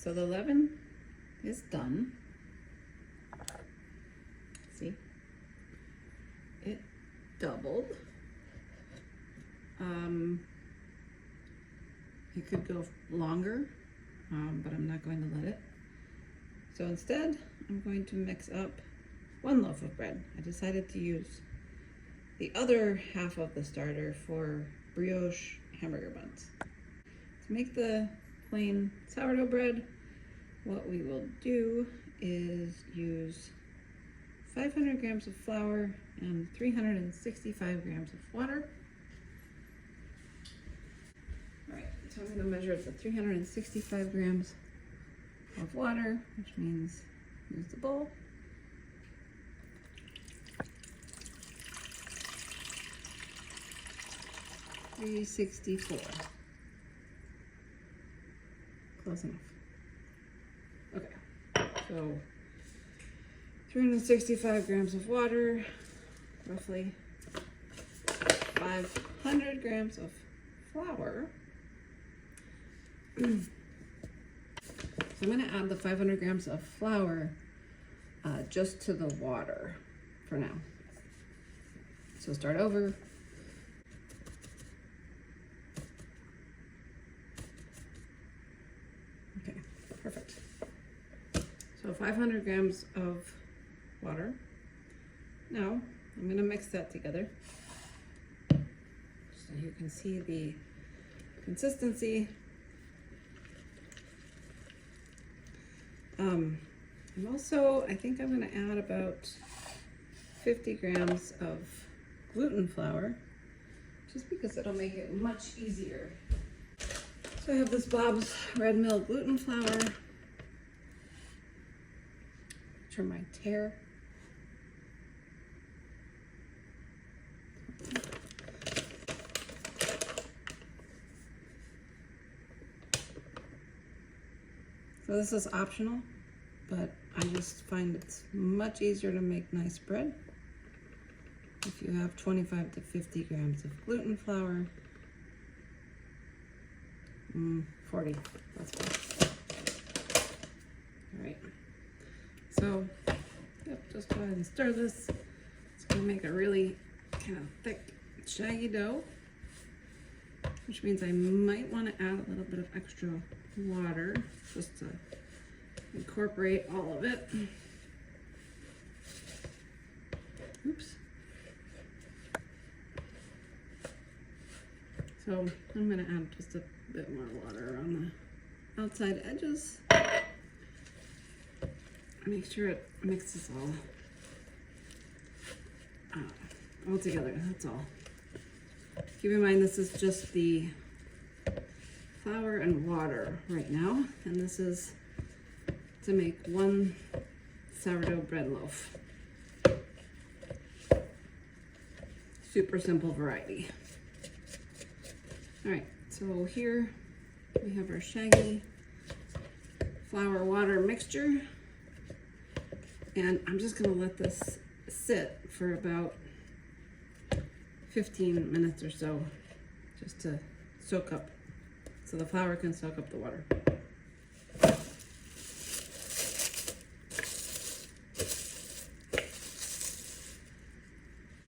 so the leaven is done. See, it doubled. It could go longer, but I'm not going to let it. So instead, I'm going to mix up 1 loaf of bread. I decided to use the other half of the starter for brioche hamburger buns. To make the plain sourdough bread, what we will do is use 500 grams of flour and 365 grams of water. All right, so I'm going to measure the 365 grams of water, which means use the bowl. $364. Close enough. Okay, so 365 grams of water, roughly 500 grams of flour. So I'm going to add the 500 grams of flour just to the water for now. So start over. Okay, perfect. So 500 grams of water. Now I'm going to mix that together so you can see the consistency. And also, I think I'm going to add about 50 grams of gluten flour, just because it'll make it much easier. So I have this Bob's Red Mill gluten flour. Trim my tear. So this is optional, but I just find it's much easier to make nice bread if you have 25 to 50 grams of gluten flour. 40, that's fine. All right, so just go ahead and stir this. It's gonna make a really kind of thick, shaggy dough, which means I might want to add a little bit of extra water just to incorporate all of it. Oops. So I'm going to add just a bit more water on the outside edges. Make sure it mixes all together, that's all. Keep in mind this is just the flour and water right now, and this is to make 1 sourdough bread loaf. Super simple variety. All right, so here we have our shaggy flour water mixture, and I'm just gonna let this sit for about 15 minutes or so, just to soak up, so the flour can soak up the water.